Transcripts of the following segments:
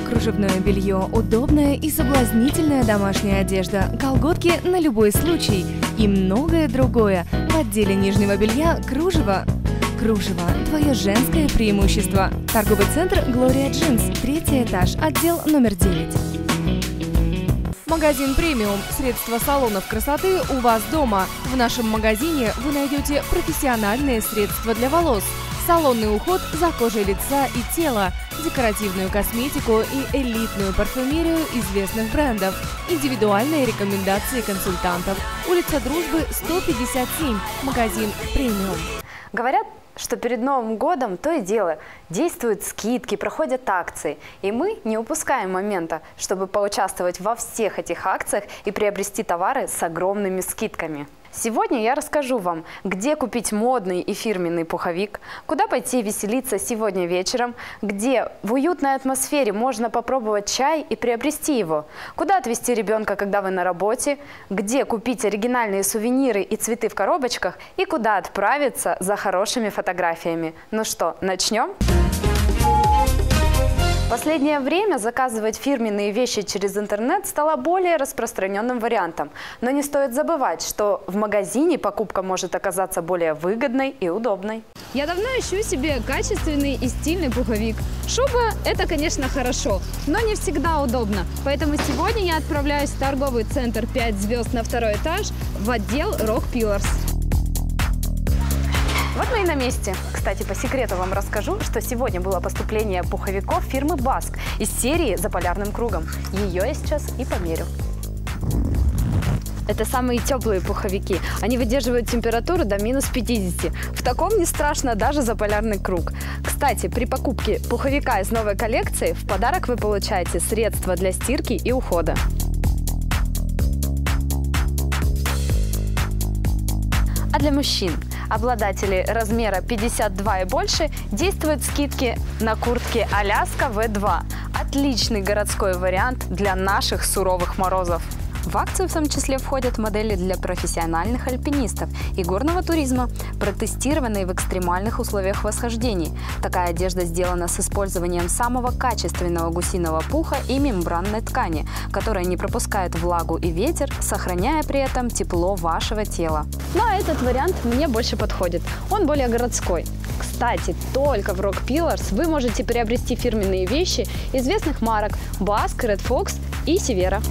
Кружевное белье, удобная и соблазнительная домашняя одежда, колготки на любой случай и многое другое в отделе нижнего белья «Кружево». Кружево – твое женское преимущество. Торговый центр «Глория Джинс», 3-й этаж, отдел номер 9. Магазин «Премиум». Средства салонов красоты у вас дома. В нашем магазине вы найдете профессиональные средства для волос, салонный уход за кожей лица и тела, декоративную косметику и элитную парфюмерию известных брендов, индивидуальные рекомендации консультантов. Улица Дружбы, 157, магазин «Премиум». Говорят, что перед Новым годом то и дело действуют скидки, проходят акции. И мы не упускаем момента, чтобы поучаствовать во всех этих акциях и приобрести товары с огромными скидками. Сегодня я расскажу вам, где купить модный и фирменный пуховик, куда пойти веселиться сегодня вечером, где в уютной атмосфере можно попробовать чай и приобрести его, куда отвезти ребенка, когда вы на работе, где купить оригинальные сувениры и цветы в коробочках и куда отправиться за хорошими фотографиями. Ну что, начнем? В последнее время заказывать фирменные вещи через интернет стало более распространенным вариантом. Но не стоит забывать, что в магазине покупка может оказаться более выгодной и удобной. Я давно ищу себе качественный и стильный пуховик. Шуба – это, конечно, хорошо, но не всегда удобно. Поэтому сегодня я отправляюсь в торговый центр 5 звезд на 2-й этаж в отдел Rock Pillars. Вот мы и на месте. Кстати, по секрету вам расскажу, что сегодня было поступление пуховиков фирмы Баск из серии «За полярным кругом». Ее я сейчас и померю. Это самые теплые пуховики. Они выдерживают температуру до минус 50. В таком не страшно даже за полярный круг. Кстати, при покупке пуховика из новой коллекции в подарок вы получаете средства для стирки и ухода. А для мужчин, обладателей размера 52 и больше, действуют скидки на куртки Аляска V2. Отличный городской вариант для наших суровых морозов. В акцию в том числе входят модели для профессиональных альпинистов и горного туризма, протестированные в экстремальных условиях восхождений. Такая одежда сделана с использованием самого качественного гусиного пуха и мембранной ткани, которая не пропускает влагу и ветер, сохраняя при этом тепло вашего тела. Ну а этот вариант мне больше подходит. Он более городской. Кстати, только в Rock Pillars вы можете приобрести фирменные вещи известных марок Баск, Red Fox и Севера.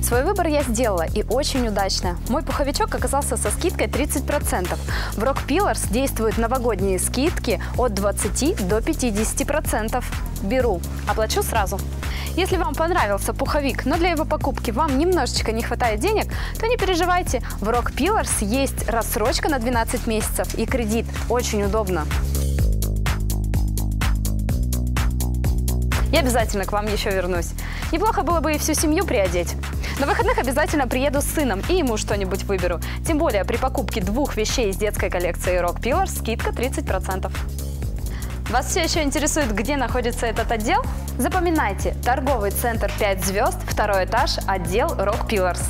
Свой выбор я сделала и очень удачно. Мой пуховичок оказался со скидкой 30%. В Rock Pillars действуют новогодние скидки от 20 до 50%. Беру, оплачу сразу. Если вам понравился пуховик, но для его покупки вам немножечко не хватает денег, то не переживайте. В Rock Pillars есть рассрочка на 12 месяцев и кредит. Очень удобно. Я обязательно к вам еще вернусь. Неплохо было бы и всю семью приодеть. На выходных обязательно приеду с сыном и ему что-нибудь выберу. Тем более при покупке 2 вещей из детской коллекции Rock Pillars скидка 30%. Вас все еще интересует, где находится этот отдел? Запоминайте, торговый центр 5 звезд, 2-й этаж, отдел Rock Pillars.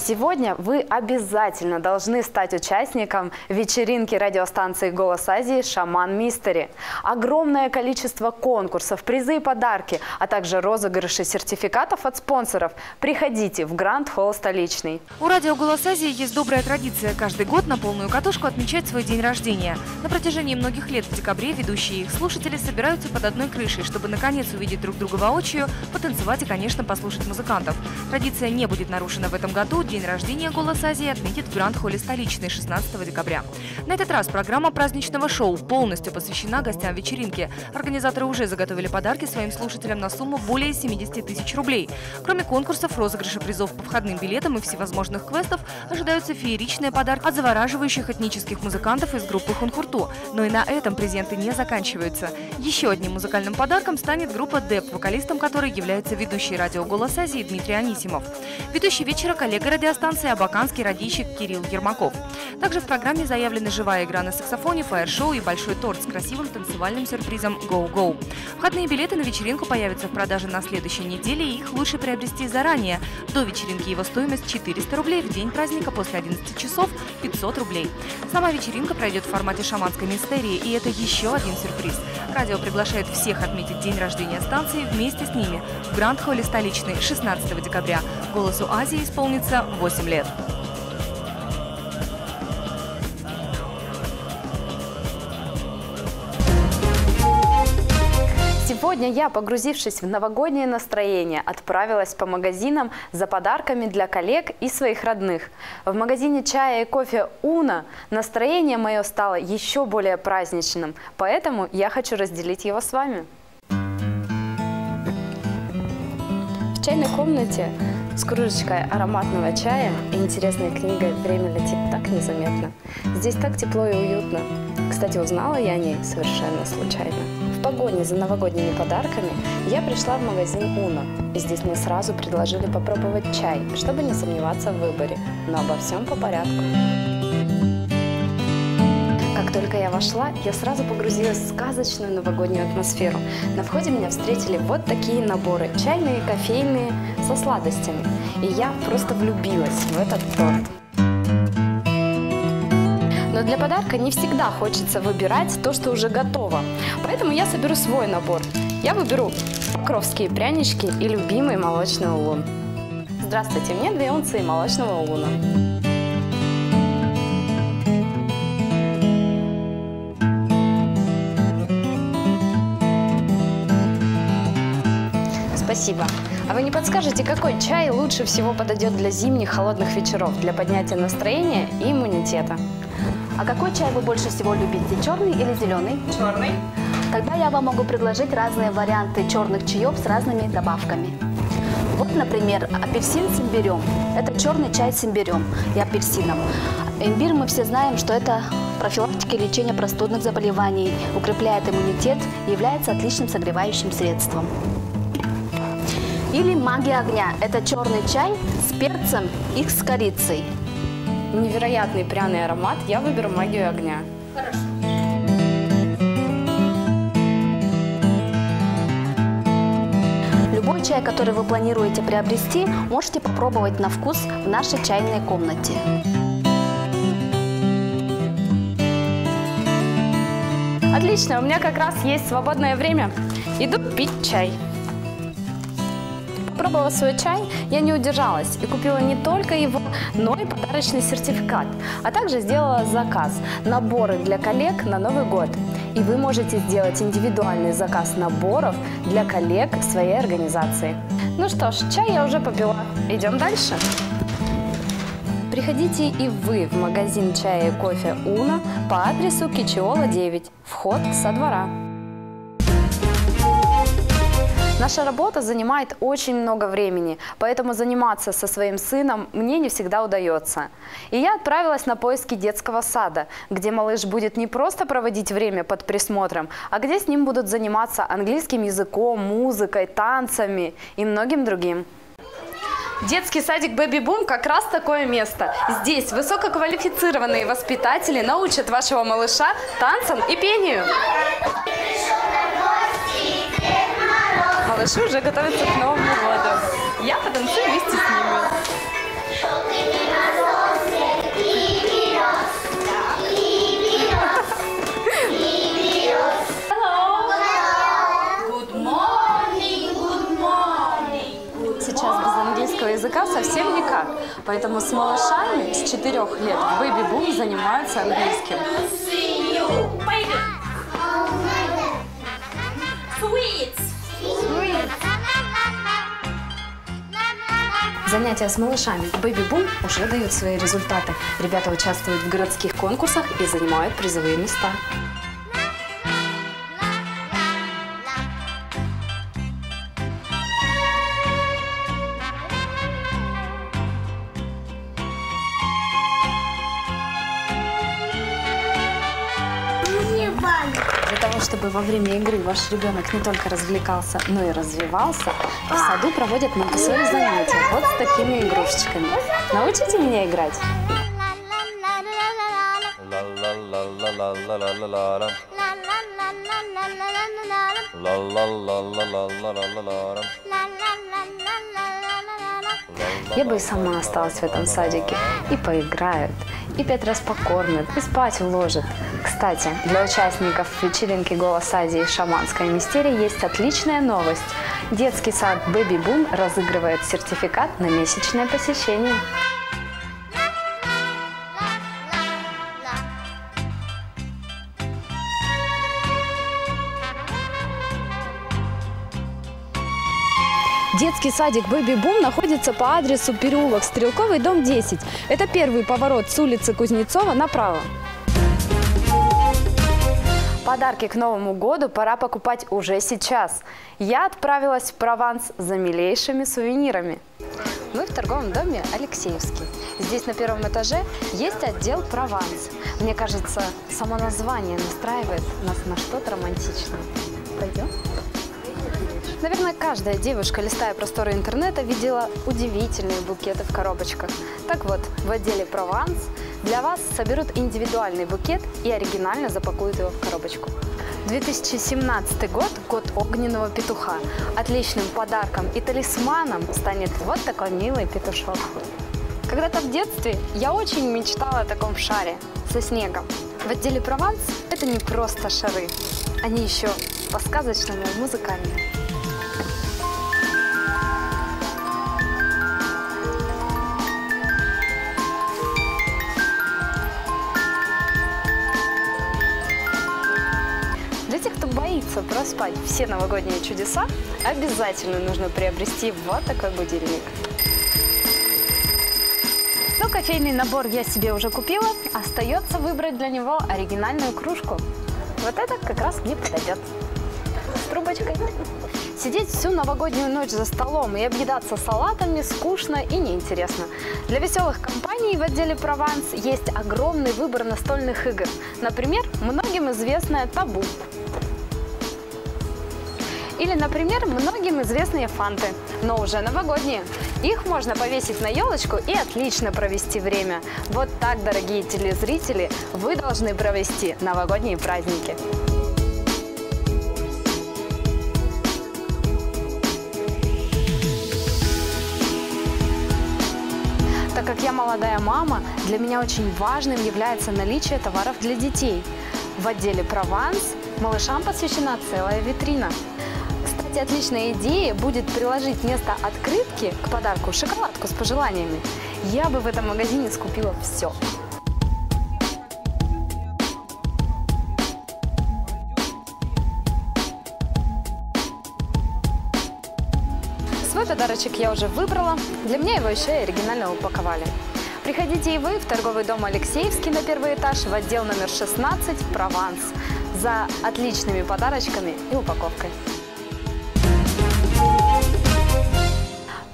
Сегодня вы обязательно должны стать участником вечеринки радиостанции «Голос Азии» «Шаман Мистери». Огромное количество конкурсов, призы и подарки, а также розыгрыши сертификатов от спонсоров. Приходите в Гранд Холл Столичный. У радио «Голос Азии» есть добрая традиция каждый год на полную катушку отмечать свой день рождения. На протяжении многих лет в декабре ведущие и их слушатели собираются под одной крышей, чтобы наконец увидеть друг друга воочию, потанцевать и, конечно, послушать музыкантов. Традиция не будет нарушена в этом году. День день рождения «Голос Азии» отметит в Гранд-холле столичной 16 декабря. На этот раз программа праздничного шоу полностью посвящена гостям вечеринки. Организаторы уже заготовили подарки своим слушателям на сумму более 70 тысяч рублей. Кроме конкурсов, розыгрыша призов по входным билетам и всевозможных квестов, ожидаются фееричные подарки от завораживающих этнических музыкантов из группы «Хунхурту». Но и на этом презенты не заканчиваются. Еще одним музыкальным подарком станет группа ДЭП, вокалистом которой является ведущий радио «Голос Азии» Дмитрий Анисимов. Ведущий вечера коллега радиостанции абаканский радищик Кирилл Ермаков. Также в программе заявлены живая игра на саксофоне, фаер-шоу и большой торт с красивым танцевальным сюрпризом «Go-Go». Входные билеты на вечеринку появятся в продаже на следующей неделе, и их лучше приобрести заранее. До вечеринки его стоимость 400 рублей, в день праздника после 11 часов 500 рублей. Сама вечеринка пройдет в формате шаманской мистерии, и это еще один сюрприз. Радио приглашает всех отметить день рождения станции вместе с ними в Гранд-холле столичной 16 декабря. «Голосу Азии» исполнится 8 лет. Сегодня я, погрузившись в новогоднее настроение, отправилась по магазинам за подарками для коллег и своих родных. В магазине чая и кофе «Уна» настроение мое стало еще более праздничным, поэтому я хочу разделить его с вами. В чайной комнате с кружечкой ароматного чая и интересной книгой «Время летит так незаметно». Здесь так тепло и уютно. Кстати, узнала я о ней совершенно случайно. В погоне за новогодними подарками я пришла в магазин «Уна». И здесь мне сразу предложили попробовать чай, чтобы не сомневаться в выборе. Но обо всем по порядку. Как только я вошла, я сразу погрузилась в сказочную новогоднюю атмосферу. На входе меня встретили вот такие наборы, чайные, кофейные, со сладостями. И я просто влюбилась в этот торт. Но для подарка не всегда хочется выбирать то, что уже готово. Поэтому я соберу свой набор. Я выберу покровские прянички и любимый молочный улун. Здравствуйте, мне 2 унции молочного улуна. Спасибо. А вы не подскажете, какой чай лучше всего подойдет для зимних холодных вечеров, для поднятия настроения и иммунитета? А какой чай вы больше всего любите, черный или зеленый? Черный. Тогда я вам могу предложить разные варианты черных чаев с разными добавками. Вот, например, апельсин с имбирем. Это черный чай с имбирем и апельсином. Имбирь мы все знаем, что это профилактика и лечение простудных заболеваний, укрепляет иммунитет и является отличным согревающим средством. Или магия огня. Это черный чай с перцем и с корицей. Невероятный пряный аромат. Я выберу магию огня. Хорошо. Любой чай, который вы планируете приобрести, можете попробовать на вкус в нашей чайной комнате. Отлично, у меня как раз есть свободное время. Иду пить чай. Попробовав свой чай, я не удержалась и купила не только его, но и подарочный сертификат, а также сделала заказ – наборы для коллег на Новый год. И вы можете сделать индивидуальный заказ наборов для коллег своей организации. Ну что ж, чай я уже попила. Идем дальше. Приходите и вы в магазин чая и кофе «Уна» по адресу Кичиола 9, вход со двора. Наша работа занимает очень много времени, поэтому заниматься со своим сыном мне не всегда удается. И я отправилась на поиски детского сада, где малыш будет не просто проводить время под присмотром, а где с ним будут заниматься английским языком, музыкой, танцами и многим другим. Детский садик Baby Boom как раз такое место. Здесь высококвалифицированные воспитатели научат вашего малыша танцам и пению. Малыши уже готовятся к Новому году. Я потанцую вместе с ними. Сейчас без английского языка совсем никак. Поэтому с малышами с 4 лет в Baby Boom занимаются английским. Занятия с малышами Baby Boom уже дают свои результаты. Ребята участвуют в городских конкурсах и занимают призовые места. Для того, чтобы во время игры ваш ребенок не только развлекался, но и развивался, в саду проводят монтессори занятия вот с такими игрушечками. Научите меня играть? Я бы и сама осталась в этом садике. И поиграют, и 5 раз покормят, и спать уложат. Кстати, для участников вечеринки «Голос Азии» «Шаманская мистерия» есть отличная новость. Детский сад Baby Boom разыгрывает сертификат на месячное посещение. Детский садик Baby Boom находится по адресу переулок Стрелковый, дом 10. Это первый поворот с улицы Кузнецова направо. Подарки к Новому году пора покупать уже сейчас. Я отправилась в Прованс за милейшими сувенирами. Мы в торговом доме Алексеевский. Здесь на первом этаже есть отдел Прованс. Мне кажется, само название настраивает нас на что-то романтичное. Пойдем? Наверное, каждая девушка, листая просторы интернета, видела удивительные букеты в коробочках. Так вот, в отделе Прованс для вас соберут индивидуальный букет и оригинально запакуют его в коробочку. 2017 год – год огненного петуха. Отличным подарком и талисманом станет вот такой милый петушок. Когда-то в детстве я очень мечтала о таком шаре со снегом. В отделе Прованс это не просто шары, они еще по-сказочному музыкальные. Для тех, кто боится проспать все новогодние чудеса, обязательно нужно приобрести вот такой будильник. Но кофейный набор я себе уже купила, остается выбрать для него оригинальную кружку. Вот это как раз мне подойдет. С трубочкой. Сидеть всю новогоднюю ночь за столом и объедаться салатами скучно и неинтересно. Для веселых компаний в отделе Прованс есть огромный выбор настольных игр. Например, многим известное «Табу». Или, например, многим известные фанты, но уже новогодние. Их можно повесить на елочку и отлично провести время. Вот так, дорогие телезрители, вы должны провести новогодние праздники. Так как я молодая мама, для меня очень важным является наличие товаров для детей. В отделе Прованс малышам посвящена целая витрина. Кстати, отличная идея будет приложить вместо открытки к подарку шоколадку с пожеланиями. Я бы в этом магазине скупила все. Свой подарочек я уже выбрала. Для меня его еще и оригинально упаковали. Приходите и вы в торговый дом Алексеевский на первый этаж в отдел номер 16 Прованс за отличными подарочками и упаковкой.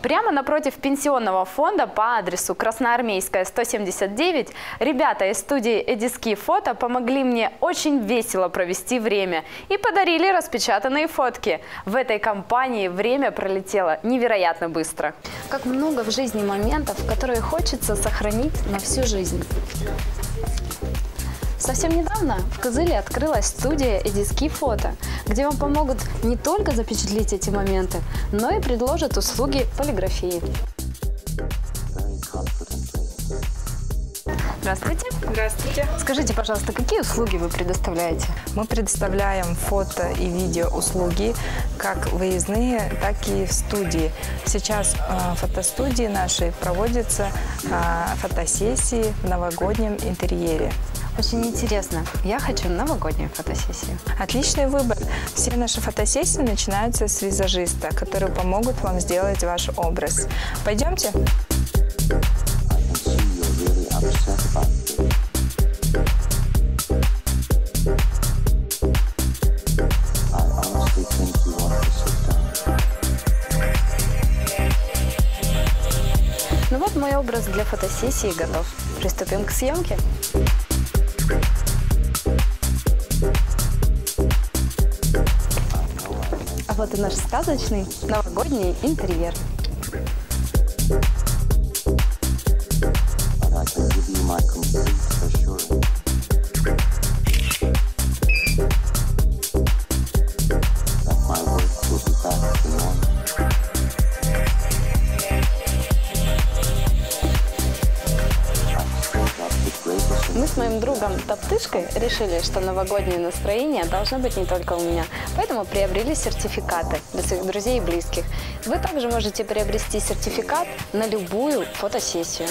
Прямо напротив пенсионного фонда по адресу Красноармейская, 179 ребята из студии «Эдиски Фото» помогли мне очень весело провести время и подарили распечатанные фотки. В этой компании время пролетело невероятно быстро. Как много в жизни моментов, которые хочется сохранить на всю жизнь. Совсем недавно в Кызыле открылась студия «Эдиски Фото», где вам помогут не только запечатлеть эти моменты, но и предложат услуги полиграфии. Здравствуйте. Здравствуйте. Скажите, пожалуйста, какие услуги вы предоставляете? Мы предоставляем фото и видео услуги, как выездные, так и в студии. Сейчас в фотостудии нашей проводятся фотосессии в новогоднем интерьере. Очень интересно. Я хочу новогоднюю фотосессию. Отличный выбор. Все наши фотосессии начинаются с визажиста, которые помогут вам сделать ваш образ. Пойдемте? Ну вот мой образ для фотосессии готов. Приступим к съемке. А вот и наш сказочный новогодний интерьер. Мы с моим другом Топтышкой решили, что новогоднее настроение должно быть не только у меня. Поэтому приобрели сертификаты для своих друзей и близких. Вы также можете приобрести сертификат на любую фотосессию.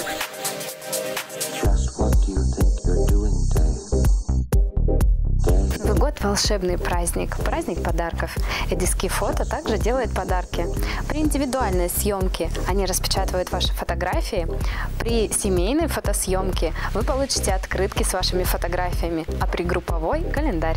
Новый год – волшебный праздник, праздник подарков. Эдиски Фото также делает подарки. При индивидуальной съемке они распечатывают ваши фотографии. При семейной фотосъемке вы получите открытки с вашими фотографиями, а при групповой – календарь.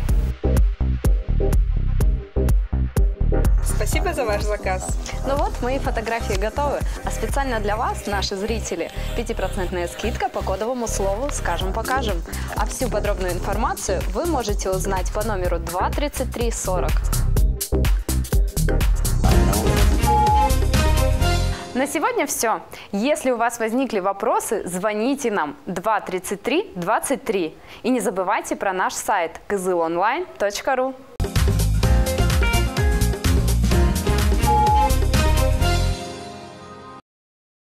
Спасибо за ваш заказ. Ну вот, мои фотографии готовы. А специально для вас, наши зрители, 5% скидка по кодовому слову «Скажем, покажем». А всю подробную информацию вы можете узнать по номеру 23340. На сегодня все. Если у вас возникли вопросы, звоните нам 233 23. И не забывайте про наш сайт kzylonline.ru.